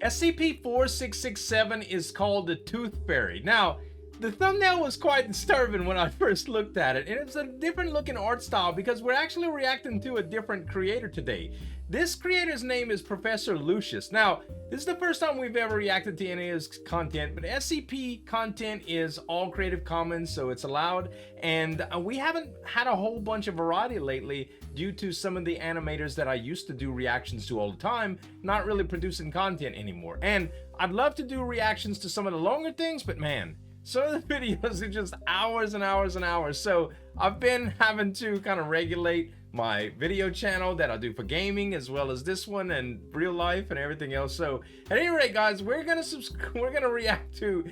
SCP-4667 is called the Tooth Fairy. Now, the thumbnail was quite disturbing when I first looked at it, and it's a different looking art style because we're actually reacting to a different creator today. This creator's name is Professor Lucius. Now, this is the first time we've ever reacted to any of his content, but SCP content is all Creative Commons, so it's allowed, and we haven't had a whole bunch of variety lately due to some of the animators that I used to do reactions to all the time not really producing content anymore. And I'd love to do reactions to some of the longer things, but man, some of the videos are just hours and hours and hours. So I've been having to kind of regulate my video channel that I do for gaming, as well as this one and real life and everything else. So at any rate, guys, we're gonna react to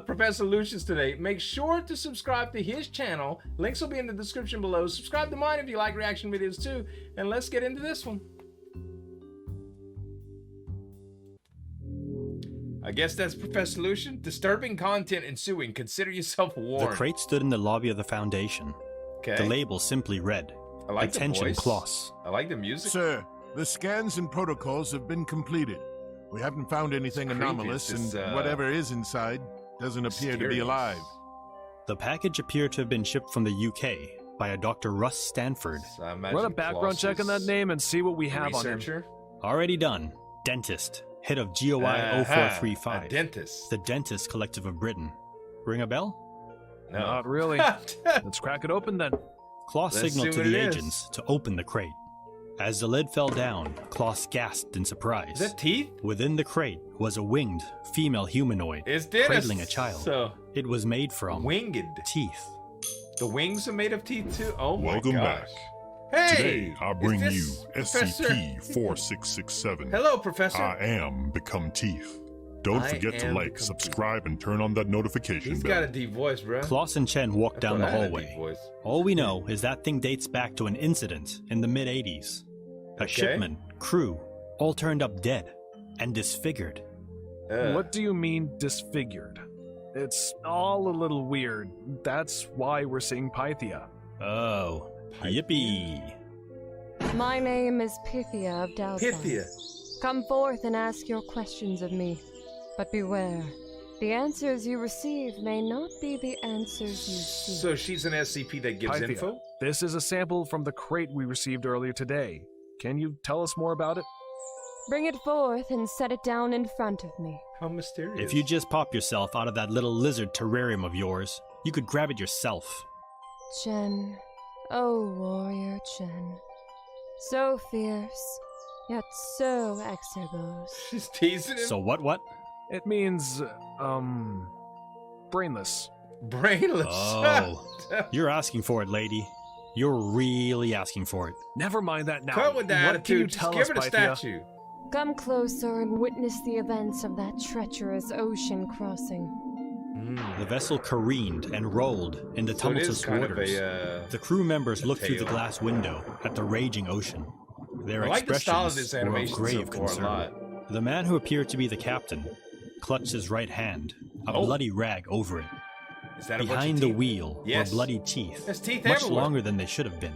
Professor Lucius today. Make sure to subscribe to his channel. Links will be in the description below. Subscribe to mine if you like reaction videos too. And let's get into this one. I guess that's Professor Lucius. Disturbing content ensuing. Consider yourself warned. The crate stood in the lobby of the Foundation. Okay. The label simply read, I like Attention, the voice. Kloss. I like the music. Sir, the scans and protocols have been completed. We haven't found anything anomalous, and whatever is inside doesn't appear to be alive. The package appeared to have been shipped from the UK by a Dr. Russ Stanford. So Run a background check on that name and see what we have on him. Already done. Dentist. Head of GOI 0435. A dentist. The Dentist Collective of Britain. Ring a bell? No. Not really. Let's crack it open then. Kloss Let's signaled see to what the it is. agents to open the crate. As the lid fell down, Kloss gasped in surprise. Is that teeth? Within the crate was a winged female humanoid It's dentist. cradling a child. So, It was made from winged. teeth. The wings are made of teeth too? Oh my Welcome gosh. back. Hey! Today, I bring is you this Professor? SCP-4667. Hello, Professor. I am Become Teeth. Don't I forget to am like, Become subscribe, and turn on that notification He's bell. got a deep voice, bro. Kloss and Chen walked down the hallway. Voice. All we know is that thing dates back to an incident in the mid-80s. A Okay. shipment, crew, all turned up dead and disfigured. What do you mean disfigured? It's all a little weird. That's why we're seeing Pythia. Oh, yippee. My name is Pythia of Dalside. Pythia. Come forth and ask your questions of me. But beware, the answers you receive may not be the answers you seek. So she's an SCP that gives Pythia. info? This is a sample from the crate we received earlier today. Can you tell us more about it? Bring it forth and set it down in front of me. How mysterious. If you just pop yourself out of that little lizard terrarium of yours, you could grab it yourself. Chen, oh warrior Chen. So fierce, yet so exerbose. She's teasing him. So what? It means, brainless. Brainless. Oh, you're asking for it, lady. You're really asking for it. Never mind that now. Cut with the What can you attitude. Just tell give us, it a Pythia? statue. Come closer and witness the events of that treacherous ocean crossing. The vessel careened and rolled in the So it is tumultuous kind of waters. a, The crew members looked through the tale. glass window at the raging ocean. Their I like the style of expressions this were of animation so grave far a concern. lot. The man who appeared to be the captain clutched his right hand, a Oh. bloody rag over it. Is that a bunch Behind of the teeth? wheel Yes. were bloody teeth, There's teeth much everywhere. longer than they should have been.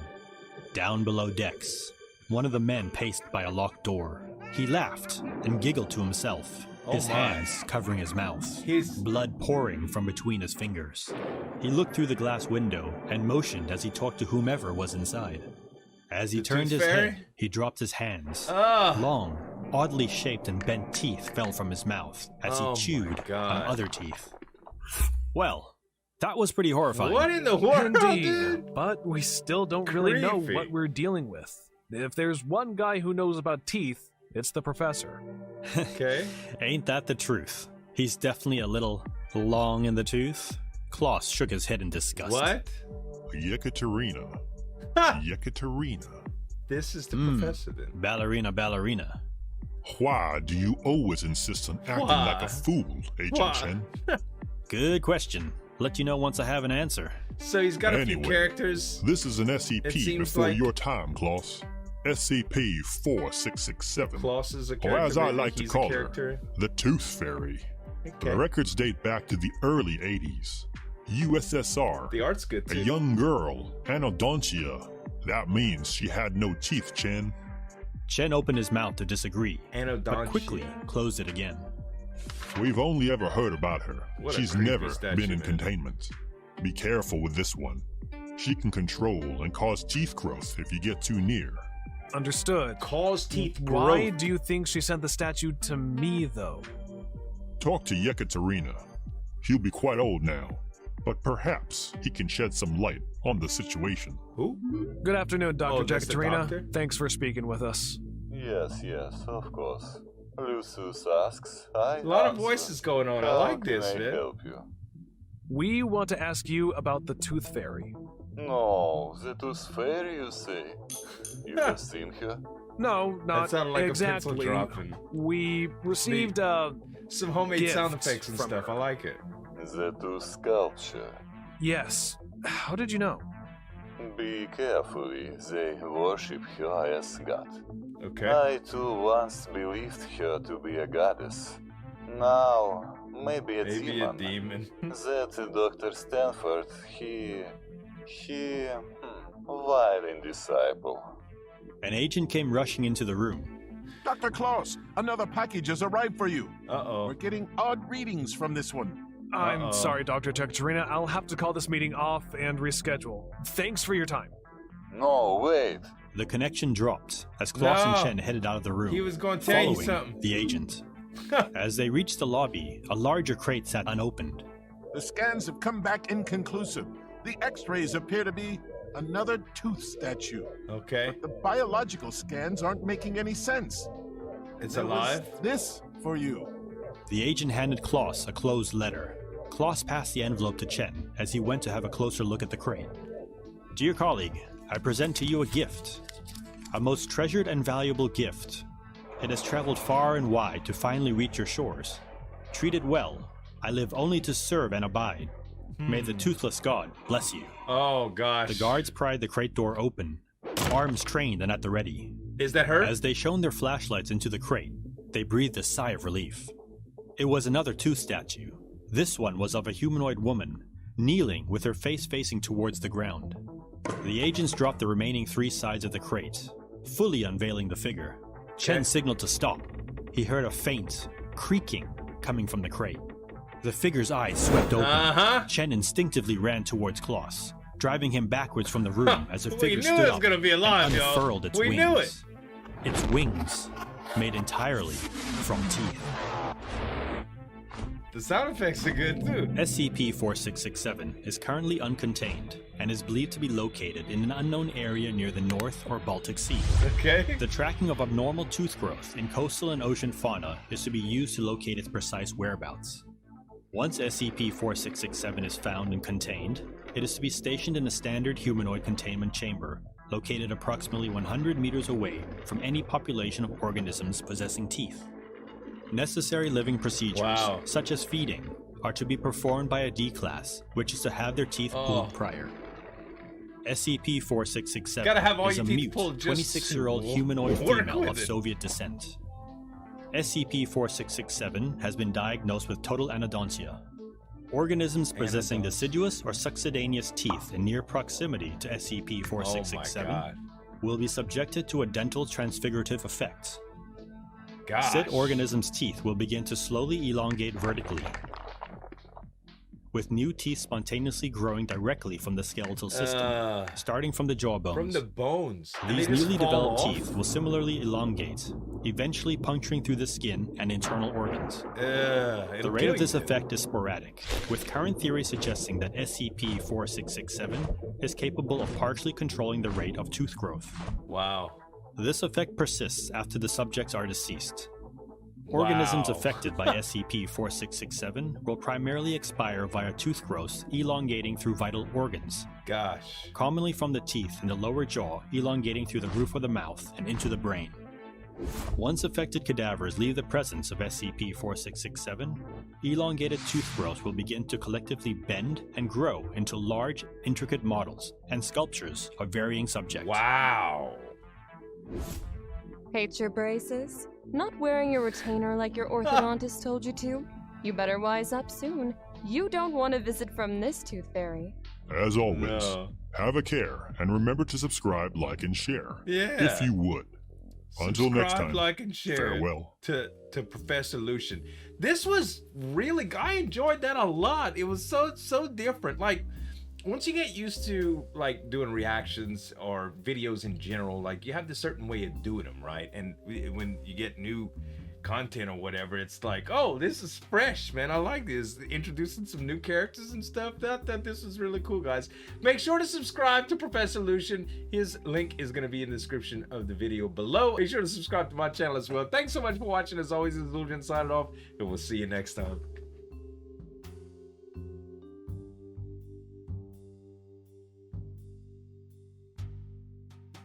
Down below decks, one of the men paced by a locked door. He laughed and giggled to himself, Oh his my. hands covering his mouth, His- blood pouring from between his fingers. He looked through the glass window and motioned as he talked to whomever was inside. As he The turned Tooth his Fairy? head, he dropped his hands. Ah. Long, oddly shaped and bent teeth fell from his mouth as Oh my he chewed God. on other teeth. Well, that was pretty horrifying. What in the world, Indeed, dude? but we still don't really know Creepy. what we're dealing with. If there's one guy who knows about teeth, it's the professor. Okay. Ain't that the truth? He's definitely a little long in the tooth. Kloss shook his head in disgust. What? Yekaterina. Ha! Yekaterina. This is the Hmm. professor then. Ballerina. Why do you always insist on acting Why? like a fool, Agent Why? Chen? Good question. Let you know once I have an answer. So he's got a few Anyway, characters. This is an It SCP seems before like- your time, Kloss. SCP-4667. Kloss is a Or character. as I maybe like to he's a call her, character. the Tooth Fairy. Okay. The records date back to the early 80s. USSR. The art's good A too. young girl, anodontia. That means she had no teeth, Chen. Chen opened his mouth to disagree, Anodontia. but quickly closed it again. We've only ever heard about her. What a She's creepy never statue, been in man. containment. Be careful with this one. She can control and cause teeth growth if you get too near. Understood. Cause teeth Why growth. do you think she sent the statue to me, though? Talk to Yekaterina. He'll be quite old now, but perhaps he can shed some light on the situation. Who? Good afternoon, Dr. Oh, that's the Yekaterina. doctor? Thanks for speaking with us. Yes, of course. Lucius asks, I A lot of answer. voices going on. I How like can this, I man. help you? We want to ask you about the Tooth Fairy. No, the tooth fairy, you say? You have seen her? No, not That sounded like exactly. a pencil dropping. We received Some homemade sound gift effects and from stuff. her. I like it. The tooth sculpture. Yes. How did you know? Be carefully, they worship her as God. Okay. I too once believed her to be a goddess. Now, maybe a Maybe demon. a demon. That Dr. Stanford, violin disciple. An agent came rushing into the room. Dr. Kloss, another package has arrived for you. Uh-oh. We're getting odd readings from this one. I'm Uh-oh. sorry, Dr. Yekaterina. I'll have to call this meeting off and reschedule. Thanks for your time. No, wait. The connection dropped as Kloss and No. Chen headed out of the room, He was going to tell you following something. the agent. As they reached the lobby, a larger crate sat unopened. The scans have come back inconclusive. The x-rays appear to be another tooth statue. Okay. The biological scans aren't making any sense. It's There was alive. this for you. The agent handed Kloss a closed letter. Kloss passed the envelope to Chen as he went to have a closer look at the crate. Dear colleague, I present to you a gift. A most treasured and valuable gift. It has traveled far and wide to finally reach your shores. Treat it well. I live only to serve and abide. May the toothless god bless you. Oh, gosh. The guards pried the crate door open, arms trained and at the ready. Is that her? As they shone their flashlights into the crate, they breathed a sigh of relief. It was another tooth statue. This one was of a humanoid woman, kneeling with her face facing towards the ground. The agents dropped the remaining 3 sides of the crate, fully unveiling the figure. Chen signaled to stop. He heard a faint creaking coming from the crate. The figure's eyes swept open. Uh-huh. Chen instinctively ran towards Kloss, driving him backwards from the room as the We figure knew stood it was up gonna be alive, and y'all. unfurled its We wings. knew it. Its wings, made entirely from teeth. The sound effects are good, too. SCP-4667 is currently uncontained and is believed to be located in an unknown area near the North or Baltic Sea. Okay. The tracking of abnormal tooth growth in coastal and ocean fauna is to be used to locate its precise whereabouts. Once SCP-4667 is found and contained, it is to be stationed in a standard humanoid containment chamber, located approximately 100 meters away from any population of organisms possessing teeth. Necessary living procedures, Wow. such as feeding, are to be performed by a D-class, which is to have their teeth pulled prior. SCP-4667 Gotta have all is your a teeth mute, pulled just 26-year-old to humanoid work female with of it. Soviet descent. SCP-4667 has been diagnosed with total anodontia. Organisms possessing Anodontia. deciduous or succedaneous teeth in near proximity to Oh, my SCP-4667 God. will be subjected to a dental transfigurative effect. Gosh. Said organism's teeth will begin to slowly elongate vertically, with new teeth spontaneously growing directly from the skeletal system, starting from the jawbones. From the bones. And These they just newly fall developed off? teeth will similarly elongate, eventually puncturing through the skin and internal organs. The rate of this effect is sporadic, with current theory suggesting that SCP-4667 is capable of partially controlling the rate of tooth growth. Wow. This effect persists after the subjects are deceased. Organisms Wow. affected by SCP-4667 will primarily expire via tooth growth elongating through vital organs, Gosh. commonly from the teeth in the lower jaw elongating through the roof of the mouth and into the brain. Once affected cadavers leave the presence of SCP-4667, elongated tooth growth will begin to collectively bend and grow into large, intricate models and sculptures of varying subjects. Wow. Hate your braces? Not wearing your retainer like your orthodontist told you to? You better wise up soon. You don't want a visit from this tooth fairy. As always, No. have a care and remember to subscribe, like, and share. Yeah. If you would. Until next Subscribe, time, like, and share farewell. to Professor Lucian. This was really, I enjoyed that a lot. It was so different. Like, once you get used to like doing reactions or videos in general, like you have this certain way of doing them, right? And when you get new content or whatever, it's like, oh, this is fresh, man. I like this. Introducing some new characters and stuff. That this is really cool, guys. Make sure to subscribe to Professor Lucian. His link is going to be in the description of the video below. Make sure to subscribe to my channel as well. Thanks so much for watching. As always, this is Zueljin signing off, and we'll see you next time.